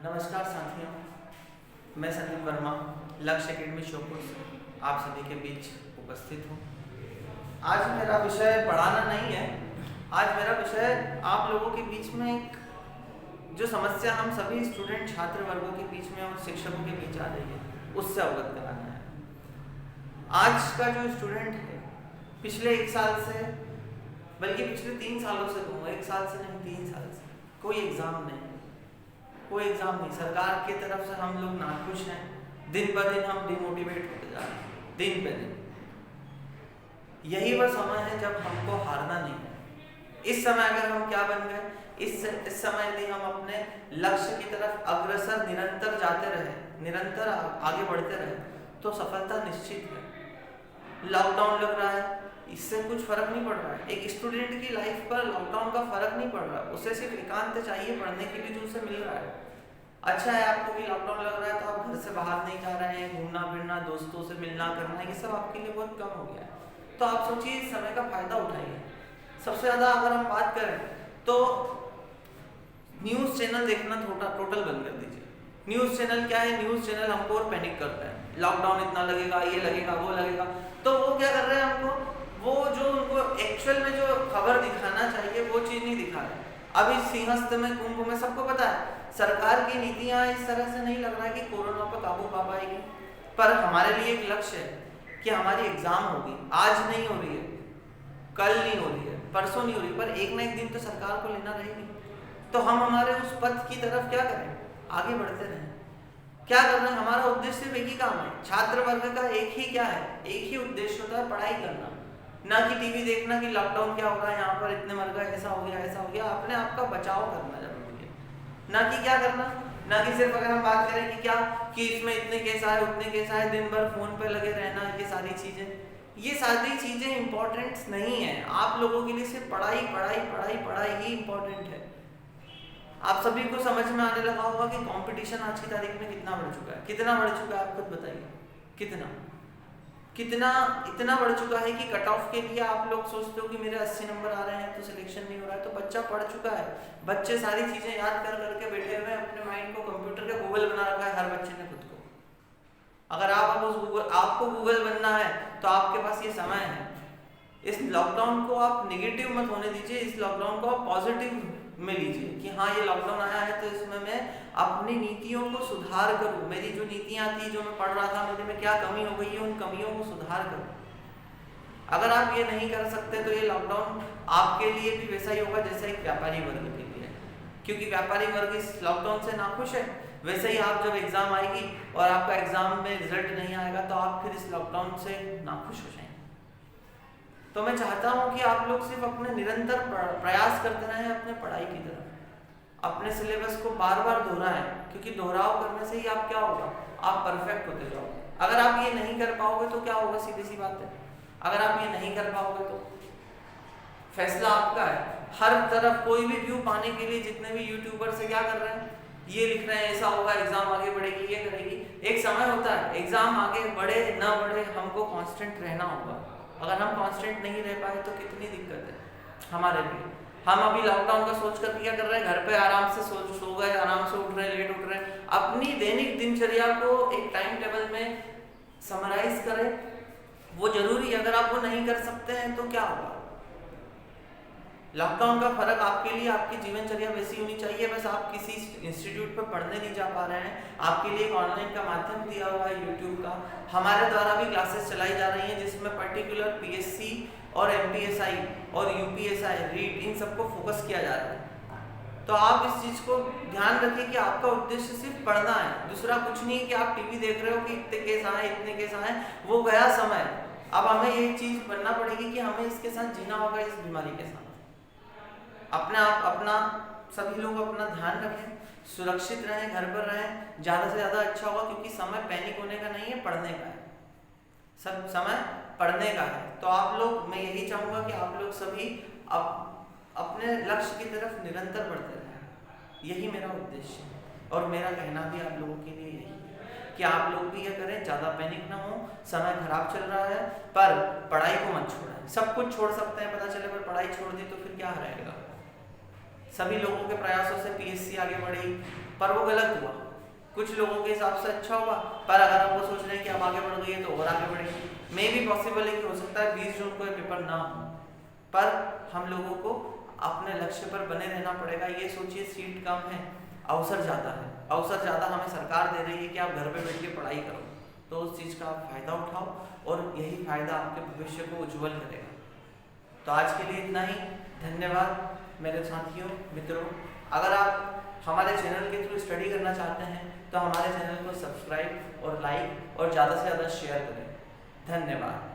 नमस्कार साथियों, मैं संदीप वर्मा लक्ष्य एकेडमी श्योपुर से आप सभी के बीच उपस्थित हूँ। आज मेरा विषय पढ़ाना नहीं है। आज मेरा विषय आप लोगों के बीच में एक जो समस्या हम सभी स्टूडेंट छात्र वर्गों के बीच में और शिक्षकों के बीच आ रही है उससे अवगत कराना है। आज का जो स्टूडेंट है पिछले 1 साल से, बल्कि पिछले 3 सालों से कहूँगा, 1 साल से नहीं 3 साल से कोई एग्ज़ाम नहीं, सरकार की तरफ से हम लोग नाखुश हैं। दिन ब दिन हम डिमोटिवेट होते जा रहे हैं, दिन पे दिन। यही वह समय है जब हमको हारना नहीं है। इस समय अगर हम क्या बन गए, इस समय यदि हम अपने लक्ष्य की तरफ अग्रसर निरंतर जाते रहे, निरंतर आगे बढ़ते रहे तो सफलता निश्चित है। लॉकडाउन लग रहा है, इससे कुछ फर्क नहीं पड़ रहा है। एक स्टूडेंट की लाइफ पर लॉकडाउन का फर्क नहीं पड़ रहा, उसे सिर्फ एकांत चाहिए पढ़ने के लिए जो उसे मिल रहा है। अच्छा है आपको भी लॉकडाउन लग रहा है तो आप घर से बाहर नहीं जा रहे हैं, घूमना फिरना, दोस्तों से मिलना करना, ये सब आपके लिए बहुत कम हो गया है। तो आप सोचिए इस समय का फायदा उठाइए। सबसे ज़्यादा अगर हम बात करें तो न्यूज़ चैनल देखना टोटल बंद कर दीजिए। न्यूज़ चैनल क्या है, न्यूज़ चैनल हमको और पैनिक करता है, लॉकडाउन इतना लगेगा, ये लगेगा, वो लगेगा। तो वो क्या कर रहे हैं, हमको वो जो उनको एक्चुअल में जो खबर दिखाना चाहिए वो चीज़ नहीं दिखा रहे। अभी सिंहस्थ में, कुंभ में सबको पता है सरकार की नीतियां इस तरह से नहीं लग रहा है कि कोरोना पर काबू पा पाएगी। पर हमारे लिए एक लक्ष्य है कि हमारी एग्जाम होगी, आज नहीं हो रही है, कल नहीं हो रही है, परसों नहीं हो रही, पर एक ना एक दिन तो सरकार को लेना रहेगी। तो हम हमारे उस पथ की तरफ क्या करें, आगे बढ़ते रहें। क्या करना है, हमारा उद्देश्य सिर्फ एक ही काम है। छात्र वर्ग का एक ही क्या है, एक ही उद्देश्य होता है, पढ़ाई करना, ना कि टीवी देखना कि लॉकडाउन क्या हो रहा है, यहाँ पर इतने मर गए, ऐसा हो गया, ऐसा हो गया। अपने आप का बचाव करना जरूरी है, ना कि क्या करना, ना कि सिर्फ अगर हम बात करें कि क्या कि इसमें इतने केस आए, उतने केस आए, दिन भर फोन पे लगे रहना, ये सारी चीजें इंपॉर्टेंट नहीं है। आप लोगों के लिए सिर्फ पढ़ाई पढ़ाई पढ़ाई पढ़ाई ही इंपॉर्टेंट है। आप सभी को समझ में आने लगा होगा कि कंपटीशन आज की तारीख में कितना बढ़ चुका है, कितना बढ़ चुका है, आप खुद बताइए। इतना बढ़ चुका है कि कट ऑफ के लिए आप लोग सोचते हो कि मेरे 80 नंबर आ रहे हैं तो सिलेक्शन नहीं हो रहा है। तो बच्चा पढ़ चुका है, बच्चे सारी चीजें याद कर करके बैठे हुए हैं, अपने माइंड को कंप्यूटर के गूगल बना रखा है हर बच्चे ने खुद को। अगर आपको गूगल बनना है तो आपके पास ये समय है। इस लॉकडाउन को आप निगेटिव मत होने दीजिए, इस लॉकडाउन को आप पॉजिटिव में लीजिए कि हाँ ये लॉकडाउन आया है तो इसमें मैं अपनी नीतियों को सुधार करूँ। मेरी जो नीतियाँ थी, जो मैं पढ़ रहा था, मेरे में क्या कमी हो गई है, उन कमियों को सुधार करूँ। अगर आप ये नहीं कर सकते तो ये लॉकडाउन आपके लिए भी वैसा ही होगा जैसा एक व्यापारी वर्ग के लिए है, क्योंकि व्यापारी वर्ग इस लॉकडाउन से नाखुश है। वैसे ही आप जब एग्जाम आएगी और आपका एग्जाम में रिजल्ट नहीं आएगा तो आप फिर इस लॉकडाउन से नाखुश हो जाएंगे। तो मैं चाहता हूं कि आप लोग सिर्फ अपने निरंतर प्रयास करते रहें अपने पढ़ाई की तरफ, अपने सिलेबस को बार बार दोहराएं, क्योंकि दोहराव करने से ही आप क्या होगा, आप परफेक्ट होते जाओगे। अगर आप ये नहीं कर पाओगे तो क्या होगा, सीधी सी बात है, अगर आप ये नहीं कर पाओगे तो फैसला आपका है। हर तरफ कोई भी व्यू पाने के लिए जितने भी यूट्यूबर से क्या कर रहे हैं, ये लिख रहे हैं ऐसा होगा, एग्जाम आगे बढ़ेगी, ये करेगी। एक समय होता है, एग्जाम आगे बढ़े ना बढ़े, हमको कांस्टेंट रहना होगा। अगर हम कांस्टेंट नहीं रह पाए तो कितनी दिक्कत है हमारे लिए। हम अभी लॉकडाउन का सोच कर क्या कर रहे हैं, घर पे आराम से सो गए, आराम से उठ रहे हैं, लेट उठ रहे हैं। अपनी दैनिक दिनचर्या को एक टाइम टेबल में समराइज करें, वो जरूरी है। अगर आप वो नहीं कर सकते हैं तो क्या होगा। लॉकडाउन का फर्क आपके लिए, आपकी जीवनचर्या वैसी होनी चाहिए, बस आप किसी इंस्टीट्यूट पर पढ़ने नहीं जा पा रहे हैं, आपके लिए एक ऑनलाइन का माध्यम दिया हुआ है यूट्यूब का। हमारे द्वारा भी क्लासेस चलाई जा रही हैं जिसमें पर्टिकुलर पीएससी और एमपीएसआई और यूपीएसआई रीट इन सबको फोकस किया जा रहा है। तो आप इस चीज़ को ध्यान रखिए कि आपका उद्देश्य सिर्फ पढ़ना है, दूसरा कुछ नहीं कि आप टीवी देख रहे हो कि इतने केस आए, इतने केस आए, वो गया समय। अब हमें ये चीज़ बनना पड़ेगी कि हमें इसके साथ जीना होगा, इस बीमारी के साथ। अपना सभी लोग अपना ध्यान रखें, सुरक्षित रहें, घर पर रहें, ज़्यादा से ज़्यादा अच्छा होगा, क्योंकि समय पैनिक होने का नहीं है, पढ़ने का है। सब समय पढ़ने का है। तो आप लोग, मैं यही चाहूँगा कि आप लोग सभी अपने लक्ष्य की तरफ निरंतर बढ़ते रहें, यही मेरा उद्देश्य है। और मेरा कहना भी आप लोगों के लिए यही है कि आप लोग भी ये करें, ज़्यादा पैनिक ना हो। समय खराब चल रहा है पर पढ़ाई को मत छोड़ें। सब कुछ छोड़ सकते हैं, पता चले पर पढ़ाई छोड़ दी तो फिर क्या रहेगा। सभी लोगों के प्रयासों से पीएससी आगे बढ़ी, पर वो गलत हुआ। कुछ लोगों के हिसाब से अच्छा हुआ, पर अगर आप वो सोच रहे हैं कि अब आगे बढ़ गई है तो और आगे बढ़ेगी। मे भी पॉसिबल है कि हो सकता है 20 जून को ये पेपर ना हो, पर हम लोगों को अपने लक्ष्य पर बने रहना पड़ेगा। ये सोचिए सीट कम है, अवसर ज़्यादा है, अवसर ज़्यादा हमें सरकार दे रही है कि आप घर पे बैठ के पढ़ाई करो, तो उस चीज़ का आप फ़ायदा उठाओ और यही फ़ायदा आपके भविष्य को उज्जवल करेगा। तो आज के लिए इतना ही। धन्यवाद मेरे साथियों, मित्रों। अगर आप हमारे चैनल के थ्रू स्टडी करना चाहते हैं तो हमारे चैनल को सब्सक्राइब और लाइक और ज़्यादा से ज़्यादा शेयर करें। धन्यवाद।